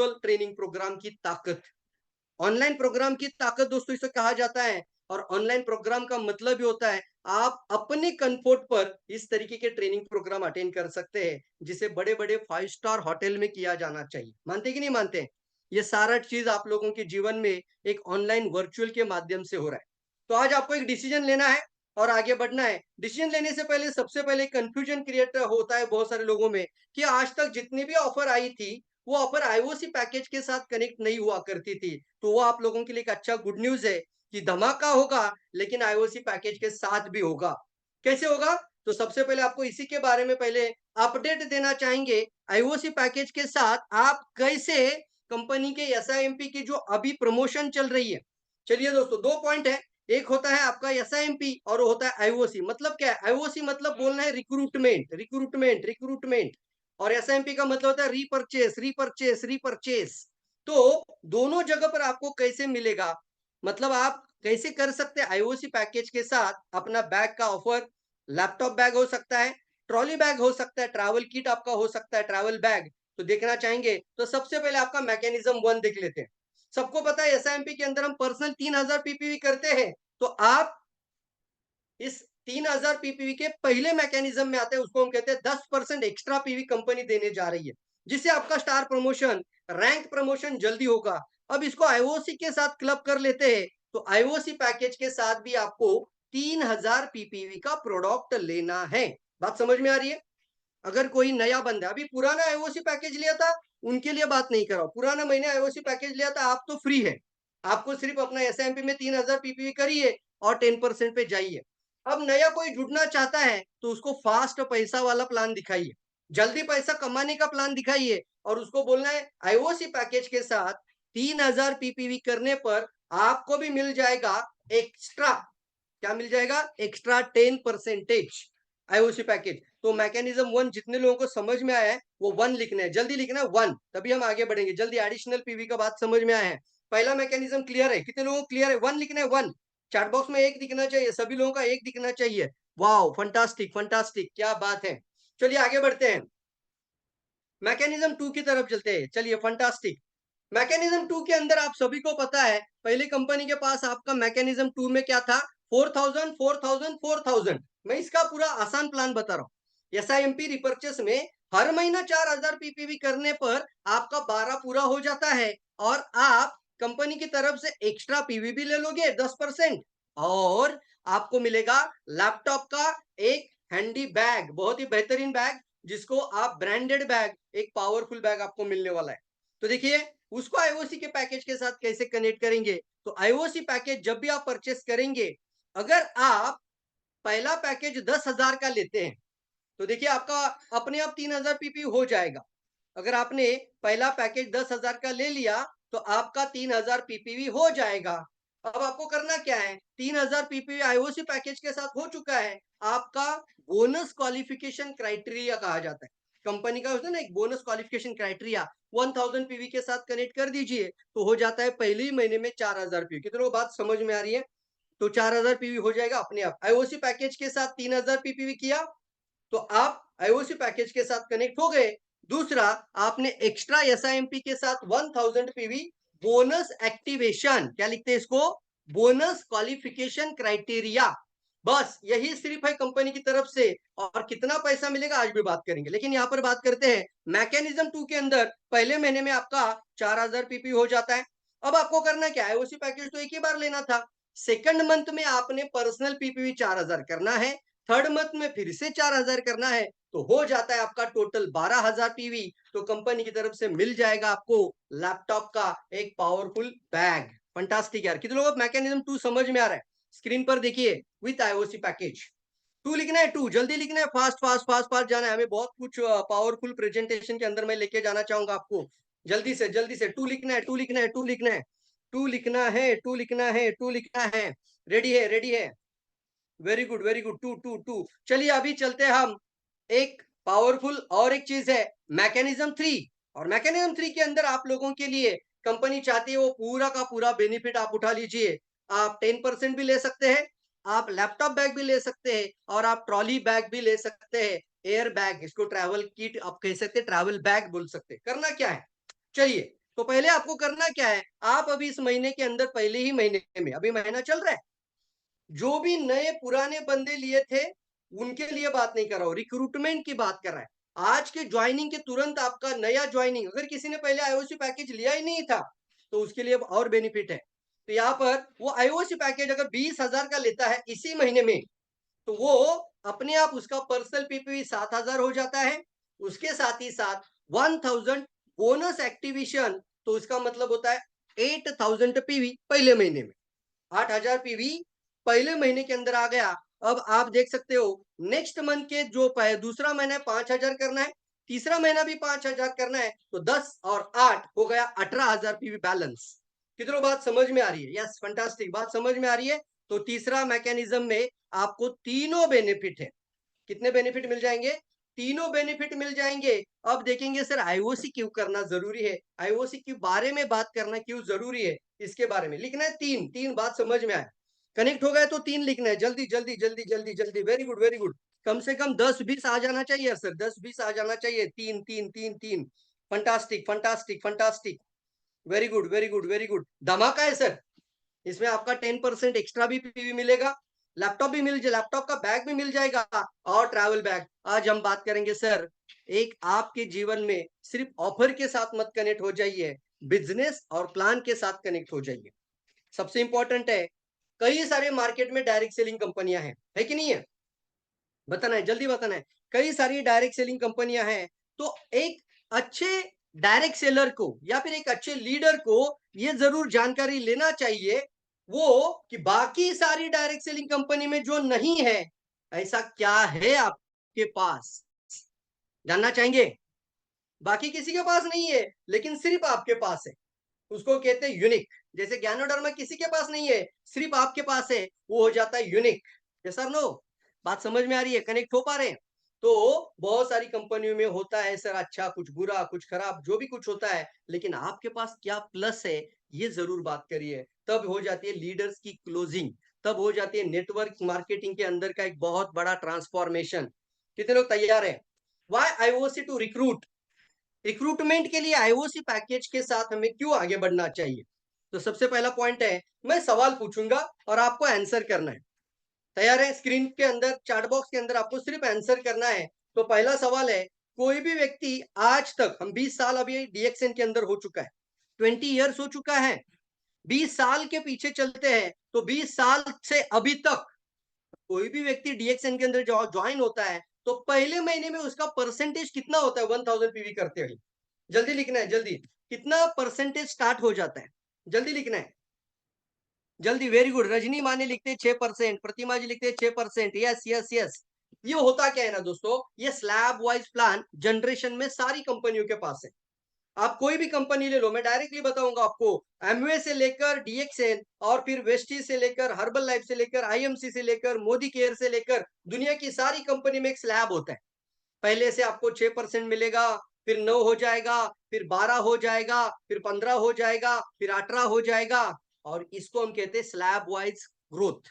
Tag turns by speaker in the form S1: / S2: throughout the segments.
S1: Training programme की ताकत। Online programme की ताकत दोस्तों इसे कहा जाता है। और ऑनलाइन प्रोग्राम का मतलब ही होता है आप अपने कंफर्ट पर इस तरीके के ट्रेनिंग प्रोग्राम अटेंड कर सकते हैं जिसे बड़े बड़े 5 स्टार होटल में किया जाना चाहिए। मानते कि नहीं मानते? ये सारा चीज आप लोगों के जीवन में एक ऑनलाइन वर्चुअल के माध्यम से हो रहा है। तो आज आपको एक डिसीजन लेना है और आगे बढ़ना है। डिसीजन लेने से पहले सबसे पहले कंफ्यूजन क्रिएट होता है बहुत सारे लोगों में कि आज तक जितनी भी ऑफर आई थी वो ऑफर आईओसी पैकेज के साथ कनेक्ट नहीं हुआ करती थी। तो वो आप लोगों के लिए एक अच्छा गुड न्यूज है कि धमाका होगा लेकिन आईओसी पैकेज के साथ भी होगा। कैसे होगा? तो सबसे पहले आपको इसी के बारे में पहले अपडेट देना चाहेंगे। आईओसी पैकेज के साथ आप कैसे कंपनी के एसआईएमपी की जो अभी प्रमोशन चल रही है। चलिए दोस्तों, दो पॉइंट है। एक होता है आपका एसआईएमपी और वो होता है आईओसी। मतलब क्या है? आईओसी मतलब बोलना है रिक्रूटमेंट रिक्रूटमेंट रिक्रूटमेंट, और एसआईएमपी का मतलब होता है रीपर्चेस रीपर्चेस रीपर्चेस। तो दोनों जगह पर आपको कैसे मिलेगा, मतलब आप कैसे कर सकते हैं आईओसी पैकेज के साथ अपना बैग का ऑफर। लैपटॉप बैग हो सकता है, ट्रॉली बैग हो सकता है, ट्रैवल किट आपका हो सकता है, ट्रैवल बैग। तो देखना चाहेंगे तो सबसे पहले आपका मैकेनिज्म वन देख लेते हैं। सबको पता है एसआईएमपी के अंदर हम पर्सनल 3000 पीपीवी करते हैं। तो आप इस 3000 पीपीवी के पहले मैकेनिज्म में आते हैं, उसको हम कहते हैं 10% एक्स्ट्रा पीवी कंपनी देने जा रही है जिससे आपका स्टार प्रमोशन, रैंक प्रमोशन जल्दी होगा। अब इसको आईओसी के साथ क्लब कर लेते हैं तो आईओसी पैकेज के साथ भी आपको 3000 पीपीवी का प्रोडक्ट लेना है। बात समझ में आ रही है? अगर कोई नया बंदा अभी पुराना आईओसी पैकेज लिया था उनके लिए बात नहीं कर रहा हूं। पुराना महीने आईओसी पैकेज लिया था आप तो फ्री है, आपको सिर्फ अपना एसएमपी में 3000 पीपीवी करिए और 10% पे जाइए। अब नया कोई जुड़ना चाहता है तो उसको फास्ट पैसा वाला प्लान दिखाइए, जल्दी पैसा कमाने का प्लान दिखाइए और उसको बोलना है आईओसी पैकेज के साथ 3000 पीपीवी करने पर आपको भी मिल जाएगा एक्स्ट्रा। क्या मिल जाएगा? Extra 10% IOC package. तो मैकेनिज्म वन जितने लोगों को समझ में आया है वो वन लिखना है, जल्दी लिखना है वन, तभी हम आगे बढ़ेंगे जल्दी। एडिशनल पीवी का बात समझ में आया है? पहला मैकेनिज्म क्लियर है? कितने लोगों को क्लियर है? वन लिखना है वन। चैट बॉक्स में एक दिखना चाहिए, सभी लोगों का एक दिखना चाहिए। वाओ, फंटास्टिक फंटास्टिक, क्या बात है। चलिए आगे बढ़ते हैं, मैकेनिज्म टू की तरफ चलते हैं। चलिए फंटास्टिक। मैकेनिज्म टू के अंदर आप सभी को पता है पहले कंपनी के पास आपका मैकेनिज्म टू में क्या था? 4000 4000 4000। मैं इसका पूरा आसान प्लान बता रहा हूँ। एसआईएमपी रिपर्चेस में हर महीना 4000 पीपीवी करने पर आपका 12 पूरा हो जाता है और आप कंपनी की तरफ से एक्स्ट्रा पीवी भी ले लोगे 10%। और आपको मिलेगा लैपटॉप का एक हैंडी बैग, बहुत ही बेहतरीन बैग, जिसको आप ब्रांडेड बैग, एक पावरफुल बैग आपको मिलने वाला है। तो देखिए उसको आईओसी के पैकेज के साथ कैसे कनेक्ट करेंगे। तो आईओसी पैकेज जब भी आप परचेस करेंगे, अगर आप पहला पैकेज 10,000 का लेते हैं तो देखिए आपका अपने आप 3000 पीपी हो जाएगा। अगर आपने पहला पैकेज 10,000 का ले लिया तो आपका 3000 पीपीवी हो जाएगा। अब आपको करना क्या है? 3000 पीपीवी आईओसी पैकेज के साथ हो चुका है। आपका बोनस क्वालिफिकेशन क्राइटेरिया कहा जाता है, कंपनी का होता है ना एक बोनस क्वालिफिकेशन क्राइटेरिया, 1000 पीवी के साथ कनेक्ट कर दीजिए तो हो जाता है पहले ही महीने में 4000 पीवी। कितने लोग बात समझ में आ रही है? तो 4000 पीवी हो जाएगा अपने आप। आईओसी पैकेज के साथ 3000 पीपीवी किया तो आप आईओसी पैकेज के साथ कनेक्ट हो गए। दूसरा, आपने एक्स्ट्रा एसआईएमपी के साथ 1000 पीवी बोनस एक्टिवेशन, क्या लिखते हैं इसको? Bonus qualification criteria. बस यही सिर्फ है कंपनी की तरफ से। और कितना पैसा मिलेगा आज भी बात करेंगे, लेकिन यहां पर बात करते हैं मैकेनिज्म टू के अंदर पहले महीने में आपका 4000 पीपी हो जाता है। अब आपको करना क्या है? आईओसी पैकेज तो एक ही बार लेना था। सेकंड मंथ में आपने पर्सनल पीपीवी 4000 करना है, थर्ड मंथ में फिर से 4000 करना है, तो हो जाता है आपका टोटल 12000 पीवी। तो कंपनी की तरफ से मिल जाएगा आपको लैपटॉप का एक पावरफुल बैग। फंटास्टिक यार, कितने लोगों को मैकेनिज्म टू समझ में आ रहा है? स्क्रीन पर देखिए, विथ आईओसी पैकेज टू लिखना है, टू जल्दी लिखना है, फास्ट फास्ट फास्ट फास्ट जाना है हमें। बहुत कुछ पावरफुल प्रेजेंटेशन के अंदर मैं लेके जाना चाहूंगा आपको। जल्दी से टू लिखना है, टू लिखना है, टू लिखना है, टू लिखना है, टू लिखना है, टू लिखना है। रेडी है? रेडी है? Very good very good, two two two. चलिए अभी चलते हैं हम एक पावरफुल और एक चीज है मैकेनिज्म थ्री। और मैकेनिज्म थ्री के अंदर आप लोगों के लिए कंपनी चाहती है वो पूरा का पूरा बेनिफिट आप उठा लीजिए। आप 10% भी ले सकते हैं, आप लैपटॉप बैग भी ले सकते हैं और आप ट्रॉली बैग भी ले सकते हैं। एयर बैग, इसको ट्रैवल किट आप कह सकते हैं, ट्रैवल बैग बोल सकते हैं। करना क्या है? चलिए, तो पहले आपको करना क्या है, आप अभी इस महीने के अंदर, पहले ही महीने में, अभी महीना चल रहा है, जो भी नए पुराने बंदे लिए थे उनके लिए बात नहीं कर रहा हूं, रिक्रूटमेंट की बात कर रहा है। आज के ज्वाइनिंग के तुरंत आपका नया ज्वाइनिंग, अगर किसी ने पहले आईओसी पैकेज लिया ही नहीं था तो उसके लिए और बेनिफिट है। तो यहाँ पर वो आईओसी पैकेज अगर 20,000 का लेता है इसी महीने में, तो वो अपने आप उसका पर्सनल पीपीवी 7,000 हो जाता है। उसके साथ ही साथ 1,000 बोनस एक्टिवेशन, तो उसका मतलब होता है 8,000 पीवी पहले महीने में। 8,000 पीवी पहले महीने के अंदर आ गया। अब आप देख सकते हो नेक्स्ट मंथ के जो दूसरा महीना है 5,000 करना है, तीसरा महीना भी 5,000 करना है, तो 10 और 8 हो गया 18,000 पीवी बैलेंस। कितनों बात समझ में आ रही है? यस, फंटास्टिक, बात समझ में आ रही है। तो तीसरा मैकेनिज्म में आपको तीनों बेनिफिट है। कितने बेनिफिट मिल जाएंगे? तीनों बेनिफिट मिल जाएंगे। अब देखेंगे सर आईओसी क्यों करना जरूरी है, आईओसी के बारे में बात करना क्यों जरूरी है, इसके बारे में लिखना है। तीन तीन बात समझ में आए, कनेक्ट हो गए तो तीन लिखना है, जल्दी जल्दी जल्दी जल्दी जल्दी। वेरी गुड वेरी गुड, कम से कम 10-20 आ जाना चाहिए सर, 10-20 आ जाना चाहिए। तीन तीन तीन तीन, fantastic fantastic fantastic, very good very good very good. धमाका है सर, इसमें आपका 10% एक्स्ट्रा भी पीवी मिलेगा, लैपटॉप भी लैपटॉप का बैग भी मिल जाएगा, और ट्रैवल बैग। आज हम बात करेंगे सर, एक आपके जीवन में सिर्फ ऑफर के साथ मत कनेक्ट हो जाइए, बिजनेस और प्लान के साथ कनेक्ट हो जाइए। सबसे इंपॉर्टेंट है, कई सारे मार्केट में डायरेक्ट सेलिंग कंपनियां हैं, है कि नहीं है? बताना है, जल्दी बताना है। कई सारी डायरेक्ट सेलिंग कंपनियां हैं, तो एक अच्छे डायरेक्ट सेलर को या फिर एक अच्छे लीडर को ये जरूर जानकारी लेना चाहिए वो, कि बाकी सारी डायरेक्ट सेलिंग कंपनी में जो नहीं है, ऐसा क्या है आपके पास, जानना चाहेंगे? बाकी किसी के पास नहीं है लेकिन सिर्फ आपके पास है, उसको कहते हैं यूनिक। जैसे ज्ञानोडर्मा किसी के पास नहीं है, सिर्फ आपके पास है, वो हो जाता है यूनिक। Yes sir, no? बात समझ में आ रही है? कनेक्ट हो पा रहे हैं? तो बहुत सारी कंपनियों में होता है सर, अच्छा कुछ बुरा कुछ खराब जो भी कुछ होता है, लेकिन आपके पास क्या प्लस है, ये जरूर बात करिए। तब हो जाती है लीडर्स की क्लोजिंग, तब हो जाती है नेटवर्क मार्केटिंग के अंदर का एक बहुत बड़ा ट्रांसफॉर्मेशन। कितने लोग तैयार हैं? Why IOC to recruit, recruitment के लिए आईओसी पैकेज के साथ हमें क्यों आगे बढ़ना चाहिए? तो सबसे पहला पॉइंट है, मैं सवाल पूछूंगा और आपको आंसर करना है। तैयार है? स्क्रीन के अंदर चैट बॉक्स के अंदर आपको सिर्फ आंसर करना है। तो पहला सवाल है, कोई भी व्यक्ति आज तक, हम 20 साल अभी डीएक्सएन के अंदर हो चुका है, 20 ईयर्स हो चुका है, 20 साल के पीछे चलते हैं, तो 20 साल से अभी तक कोई भी व्यक्ति डीएक्सएन के अंदर ज्वाइन होता है, तो पहले महीने में उसका परसेंटेज कितना होता है 1000 पीवी करते हुए? जल्दी लिखना है, जल्दी। कितना परसेंटेज स्टार्ट हो जाता है? जल्दी लिखना है, जल्दी। वेरी गुड, रजनी माने लिखते हैं 6%, प्रतिमा जी लिखते हैं 6%। Yes yes yes. ये होता क्या है ना दोस्तों, ये स्लैब वाइज प्लान जनरेशन में सारी कंपनियों के पास है। आप कोई भी कंपनी ले लो, मैं डायरेक्टली बताऊंगा आपको, एमवे से लेकर डीएक्सएन, और फिर वेस्टी से लेकर हर्बल लाइफ से लेकर आईएमसी से लेकर मोदी केयर से लेकर दुनिया की सारी कंपनी में एक स्लैब होता है। पहले से आपको 6% मिलेगा, फिर 9 हो जाएगा, फिर 12 हो जाएगा, फिर 15 हो जाएगा, फिर 18 हो जाएगा, और इसको हम कहते हैं स्लैब वाइज ग्रोथ।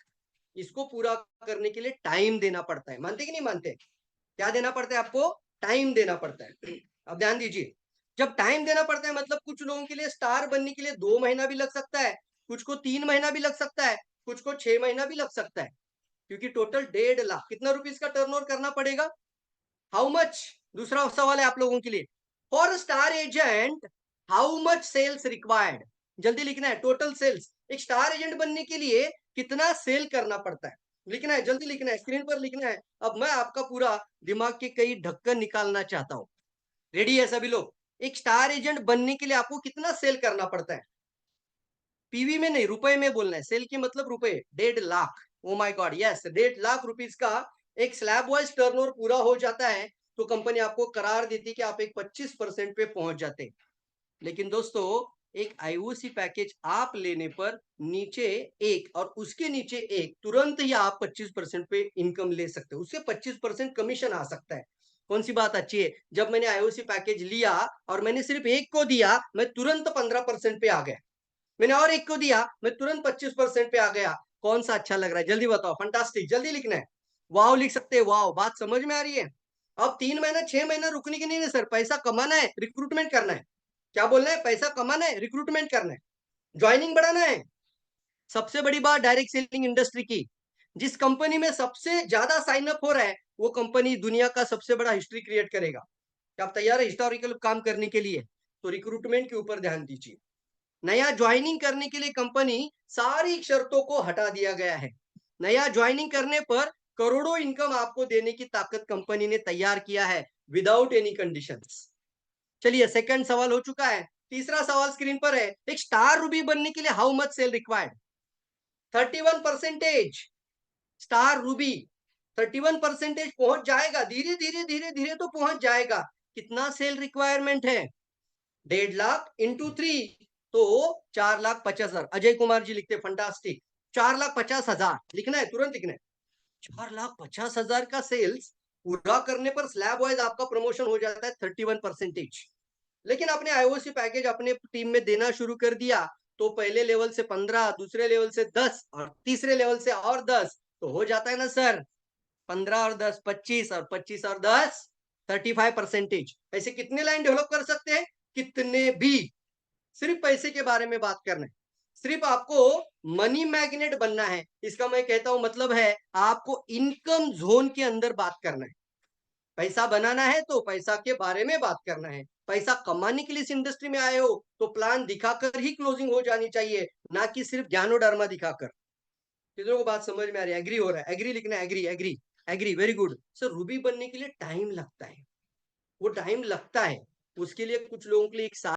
S1: इसको पूरा करने के लिए टाइम देना पड़ता है, मानते कि नहीं मानते? क्या देना पड़ता है आपको? टाइम देना पड़ता है। अब ध्यान दीजिए, जब टाइम देना पड़ता है मतलब कुछ लोगों के लिए स्टार बनने के लिए 2 महीना भी लग सकता है, कुछ को 3 महीना भी लग सकता है, कुछ को 6 महीना भी लग सकता है, क्योंकि टोटल 1.5 लाख कितना रुपीज का टर्नओवर करना पड़ेगा? How much? दूसरा सवाल है आप लोगों के लिए, for star agent how much sales required? जल्दी लिखना है, टोटल सेल्स। एक स्टार एजेंट बनने के लिए कितना सेल करना पड़ता है, लिखना है, जल्दी लिखना है, स्क्रीन पर लिखना है। अब मैं आपका पूरा दिमाग के कई ढक्कन निकालना चाहता हूं। रेडी है सभी लोग? एक स्टार एजेंट बनने के लिए आपको कितना सेल करना पड़ता है? पीवी में नहीं, रुपए में बोलना है, सेल की मतलब रुपए। 1.5 lakh, oh my God, yes, 1.5 lakh rupees का एक स्लैब वाइज टर्नओवर पूरा हो जाता है, तो कंपनी आपको करार देती कि आप एक 25% पे पहुंच जाते हैं। लेकिन दोस्तों, एक आईओसी पैकेज आप लेने पर नीचे एक और उसके नीचे एक, तुरंत ही आप 25% पे इनकम ले सकते हो, उससे 25% कमीशन आ सकता है। कौन सी बात अच्छी है? जब मैंने आईओसी पैकेज लिया और मैंने सिर्फ एक को दिया, मैं तुरंत 15% पे आ गया, मैंने और एक को दिया, मैं तुरंत 25% पे आ गया। कौन सा अच्छा लग रहा है? जल्दी बताओ, फंटास्टिक, जल्दी लिखना है। वाव लिख सकते हैं, वाव। बात समझ में आ रही है? अब 3 महीना 6 महीना रुकने की नहीं है सर, पैसा कमाना है, रिक्रूटमेंट करना है। क्या बोलना है? पैसा कमाना है, रिक्रूटमेंट करना है, ज्वाइनिंग बढ़ाना है। सबसे बड़ी बात डायरेक्ट सेलिंग इंडस्ट्री की, जिस कंपनी में सबसे ज्यादा साइन अप हो रहा है, वो कंपनी दुनिया का सबसे बड़ा हिस्ट्री क्रिएट करेगा। क्या आप तैयार है हिस्टोरिकल काम करने के लिए? तो रिक्रूटमेंट के ऊपर ध्यान दीजिए। नया ज्वाइनिंग करने के लिए कंपनी सारी शर्तों को हटा दिया गया है। नया ज्वाइनिंग करने पर करोड़ों इनकम आपको देने की ताकत कंपनी ने तैयार किया है, विदाउट एनी कंडीशंस। चलिए सेकंड सवाल हो चुका है। तीसरा सवाल स्क्रीन पर है, एक स्टार रूबी बनने के लिए how much sale required? 31%। Star ruby 31% पहुंच जाएगा, धीरे धीरे धीरे धीरे तो पहुंच जाएगा। कितना सेल रिक्वायरमेंट है? 1.5 लाख इंटू 3, तो 4,50,000। अजय कुमार जी लिखते फंटास्टिक। 4,50,000 लिखना है, तुरंत लिखना है। 4,50,000 का सेल्स पूरा करने पर स्लैब वाइज आपका प्रमोशन हो जाता है 31%। लेकिन आपने आईओसी पैकेज अपने टीम में देना शुरू कर दिया, तो पहले लेवल से 15, दूसरे लेवल से 10 और तीसरे लेवल से और 10, तो हो जाता है ना सर 15 और 10 25 और 25 और 10 35%। ऐसे कितने लाइन डेवलप कर सकते हैं? कितने भी। सिर्फ पैसे के बारे में बात करना है, सिर्फ आपको मनी मैग्नेट बनना है। इसका मैं कहता हूं मतलब है आपको इनकम जोन के अंदर बात करना है। पैसा बनाना है तो पैसा के बारे में बात करना है। पैसा कमाने के लिए इस इंडस्ट्री में आए हो तो प्लान दिखाकर ही क्लोजिंग हो जानी चाहिए, ना कि सिर्फ ज्ञानो डरमा दिखाकर। कितनों को बात समझ में आ रही है? एग्री हो रहा है? एग्री लिखना है, agree agree agree, very good sir. Ruby बनने के लिए टाइम लगता है, वो टाइम लगता है। उसके लिए कुछ लोगों के लिए एक